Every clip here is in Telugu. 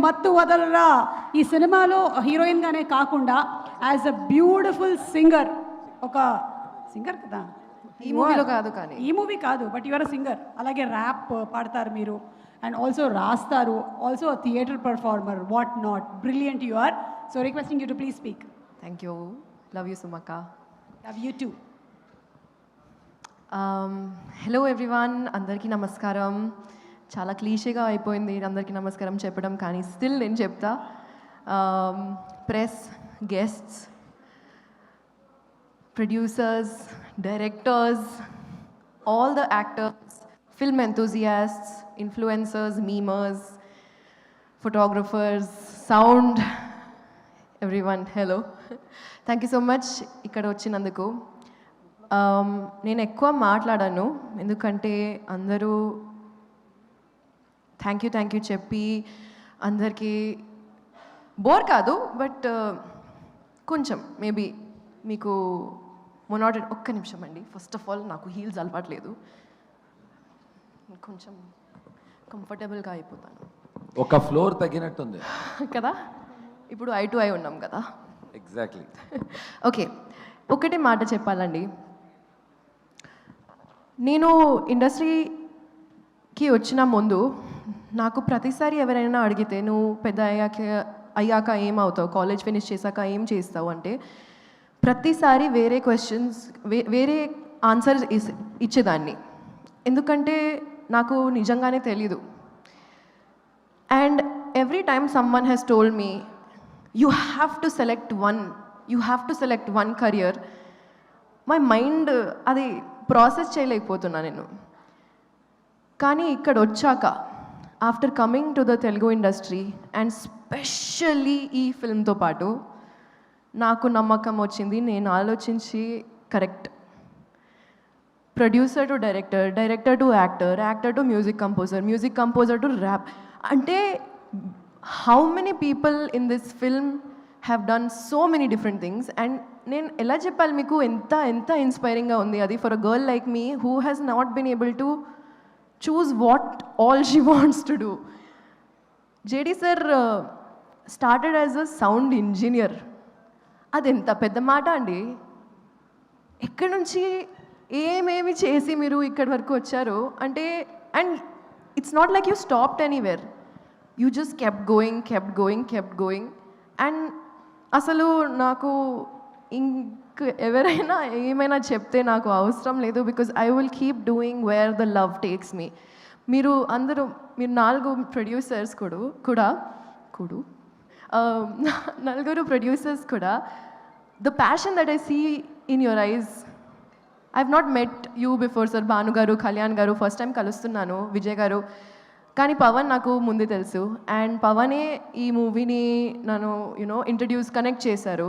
మత్తు వదలరా ఈ సినిమాలో హీరోయిన్గానే కాకుండా యాజ్ అ బ్యూటిఫుల్ సింగర్, ఒక సింగర్ కదా, ఈ మూవీలో కాదు, కానీ ఈ మూవీ కాదు, బట్ యువర్ అ సింగర్. అలాగే ర్యాప్ పాడతారు మీరు, అండ్ ఆల్సో రాస్తారు, also a theatre performer, what not, brilliant you are. So requesting you to please speak. Thank you. Love you సుమక్క. Love you too. Hello everyone, అందరికీ నమస్కారం. చాలా క్లీషేగా అయిపోయింది అందరికీ నమస్కారం చెప్పడం, కానీ స్టిల్ నేను చెప్తా. Press, guests, producers, directors, all the actors, film enthusiasts, influencers, memers, photographers, sound, everyone, hello. Thank you so much ఇక్కడ వచ్చినందుకు. నేను ఎక్కువ మాట్లాడాను ఎందుకంటే అందరూ థ్యాంక్ యూ చెప్పి అందరికీ బోర్ కాదు, బట్ కొంచెం మేబీ మీకు మొనాటెడ్. ఒక్క నిమిషం అండి. ఫస్ట్ ఆఫ్ ఆల్ నాకు హీల్స్ అలవాట్లేదు, కొంచెం కంఫర్టబుల్గా అయిపోతాను. ఒక ఫ్లోర్ తగ్గినట్టుంది కదా, ఇప్పుడు ఐ టు ఐ ఉన్నాం కదా. ఎగ్జాక్ట్లీ. ఓకే, ఒకటే మాట చెప్పాలండి. నేను ఇండస్ట్రీకి వచ్చిన ముందు నాకు ప్రతిసారి ఎవరైనా అడిగితే నువ్వు పెద్ద అయ్యాక ఏమవుతావు, కాలేజ్ ఫినిష్ చేశాక ఏం చేస్తావు అంటే ప్రతిసారి వేరే క్వశ్చన్స్, వేరే ఆన్సర్ ఇచ్చేదాన్ని. ఎందుకంటే నాకు నిజంగానే తెలీదు. And every time someone has told me you have to select one career. My mind అది ప్రాసెస్ చేయలేకపోతున్నా నేను. కానీ ఇక్కడ వచ్చాక, after coming to the Telugu industry and specially ఈ ఫిల్మ్తో పాటు నాకు నమ్మకం వచ్చింది. నేను ఆలోచించి correct, producer to director, director to actor, actor to music composer to rap. అంటే how many people in this film have done so many different things. And నేను ఎలా చెప్పాలి మీకు, ఎంత ఇన్స్పైరింగ్గా ఉంది అది for a girl like me who has not been able to choose what all she wants to do. JD sir started as a sound engineer. అది ఎంత పెద్ద మాట అండి. ఎక్కడి నుంచి ఏమేమి చేసి మీరు ఇక్కడి వరకు వచ్చారు అంటే, and it's not like you stopped anywhere, you just kept going. And అసలు నాకు ఎవరైనా ఏమైనా చెప్తే నాకు అవసరం లేదు, because I will keep doing where the love takes me. మీరు 4 ప్రొడ్యూసర్స్ కూడా నలుగురు ప్రొడ్యూసర్స్ కూడా, the passion that I see in your eyes. I have not met you before sir. Bhanu గారు, కళ్యాణ్ గారు ఫస్ట్ టైం కలుస్తున్నాను, విజయ్ గారు. కానీ పవన్ నాకు ముందే తెలుసు, అండ్ పవనే ఈ మూవీని నన్ను కనెక్ట్ చేశారు.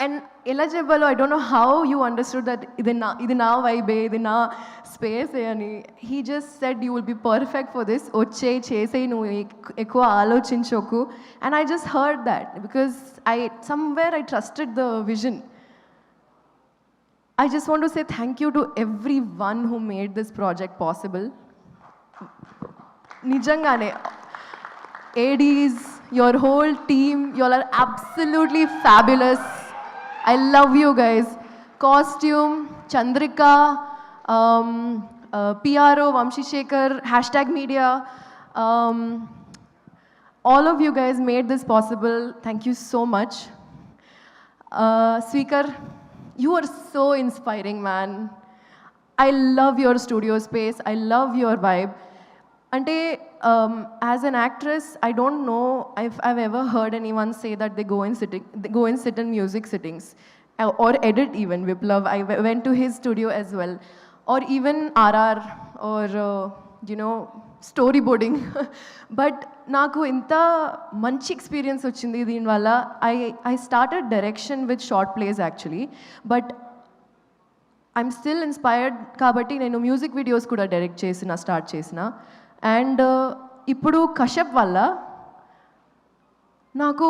అండ్ ఎలా చెప్పాలో I don't know how you understood that ఇది నా వైబే, ఇది నా స్పేసే అని. He just said you will be perfect for this, చేసేయి, నువ్వు ఎక్కువ ఆలోచించకు. And I just heard that because somewhere I trusted the vision. I just want to say thank you to everyone who made this project possible. Nijangane, ADs, your whole team, you all are absolutely fabulous. I love you guys. Costume, Chandrika, PRO, Vamshi Shekhar, #media. All of you guys made this possible. Thank you so much. Sweekar, you are so inspiring, man. I love your studio space. I love your vibe. Ante, as an actress, I don't know if I've ever heard anyone say that they go and sit in music sittings or edit even. Viplav, I went to his studio as well. Or even RR or, storyboarding. But నాకు ఇంత మంచి ఎక్స్పీరియన్స్ వచ్చింది దీనివల్ల. I started direction with short plays actually, but I'm still inspired కాబట్టి నేను మ్యూజిక్ వీడియోస్ కూడా స్టార్ట్ చేసిన. అండ్ ఇప్పుడు కశ్యప్ వల్ల నాకు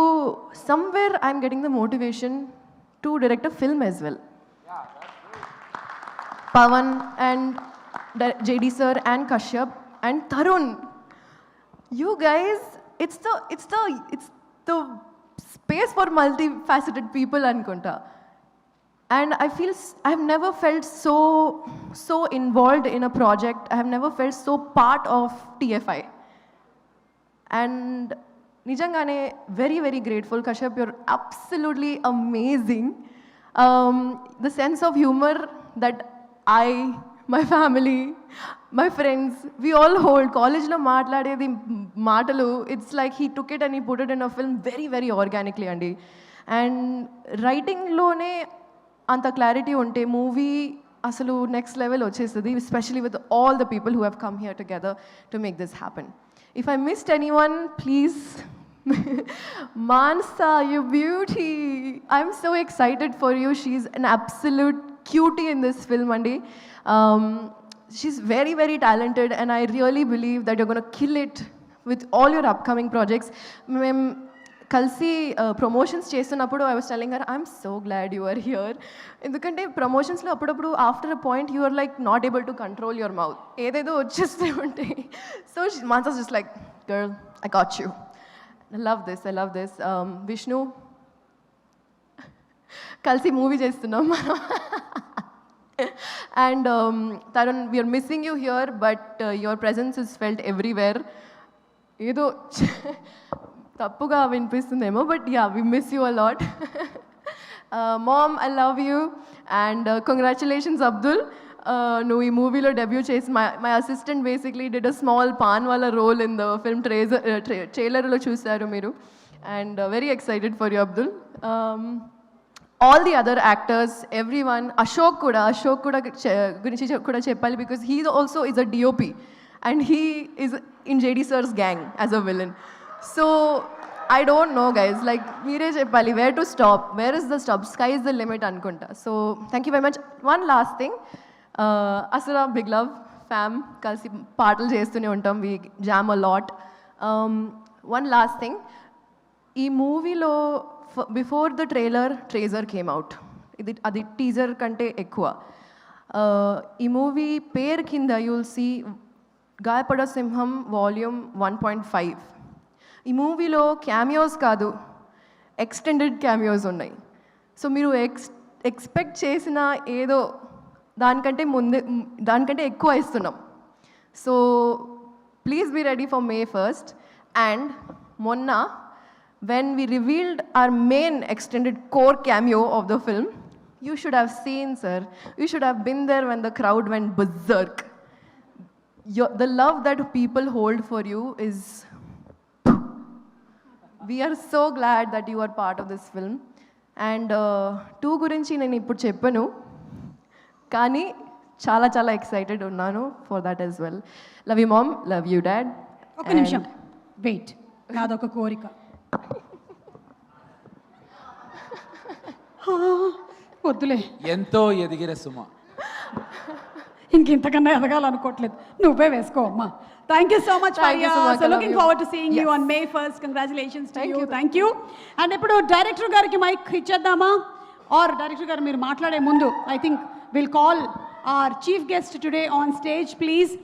somewhere I'm getting the motivation to direct a film as well. Pavan and JD sir and Kashyap and Tarun, you guys it's the space for multifaceted people అనుకుంటా. And I've never felt so involved in a project. I have never felt so part of TFI. And nijangane very, very grateful. Kashyap, you're absolutely amazing. The sense of humor that my family, my friends, we all hold. College lo maatladedi maatalu, it's like he took it and he put it in a film very, very organically andi. And writing lone anta clarity unte movie asalu next level వచ్చేస్తుంది, especially with all the people who have come here together to make this happen. If I missed anyone, please, Mansa, you beauty. I'm so excited for you. She's an absolute cutie in this film, Andi. She's very, very talented, and I really believe that you're going to kill it with all your upcoming projects. కలిసి ప్రమోషన్స్ చేస్తున్నప్పుడు I was telling her I'm so glad you are here. ఎందుకంటే ప్రమోషన్స్లో అప్పుడప్పుడు after a point you are like not able to control your mouth, ఏదేదో వచ్చేస్తూ ఉంటాయి. సో మాన్సాస్ just like girl, I got you. I love this. Vishnu, కలిసి మూవీ చేస్తున్నాం మనం. And Tarun, we're missing you here, but your presence is felt everywhere. ఏదో తప్పుగా వినిపిస్తుందేమో, but yeah, we miss you a lot. Mom, I love you. And congratulations Abdul, నువ్వు ఈ మూవీలో డెబ్యూ చేసి my assistant basically did a small పాన్ వాళ్ళ రోల్ ఇన్ ద ఫిల్మ్. ట్రైలర్లో చూశారు మీరు. And very excited for you Abdul. All the other actors, every one. Ashok కూడా గురించి కూడా చెప్పాలి, because he also is a DOP and he is in JD sir's gang as a villain. So I don't know, guys, like meere cheppali where to stop, where is the stop, sky is the limit anukunta. So thank you very much. One last thing, Asura, big love, fam, kalsi paatlu chestune untam, we jam a lot. One last thing, ee movie lo before the trailer came out, adi teaser kante ekkuva, ee movie pair kinda you will see Gayapada Simham volume 1.5. ఈ మూవీలో క్యామియోస్ కాదు, ఎక్స్టెండెడ్ క్యామియోస్ ఉన్నాయి. సో మీరు ఎక్స్పెక్ట్ చేసిన ఏదో దానికంటే ఎక్కువ ఇస్తున్నాం. So please be ready for May 1st. And మొన్న when we revealed our main extended core cameo of the film, you should have seen, sir. You should have been there when the crowd went berserk. The love that people hold for you is... We are so glad that you are part of this film. And 2 గురించి నేను ఇప్పుడు చెప్పను, కానీ చాలా చాలా ఎక్సైటెడ్ ఉన్నాను for that as well. Love you mom, love you dad. ఒక నిమిషం వెయిట్, నాదొక కోరిక. వద్దులే, ఎంతో ఎదిగిన సుమ, ఇంకెంతకన్నా ఎదగాలనుకోవట్లేదు, నువ్వే వేసుకో అమ్మా. Thank you so much, Maria. So looking forward to seeing you on May 1st. Congratulations to you. Thank you. And ఇప్పుడు డైరెక్టర్ గారికి మైక్ ఇచ్చేద్దామా? ఆర్ డైరెక్టర్ గారు మీరు మాట్లాడే ముందు I think we'll call our chief guest today on stage, please.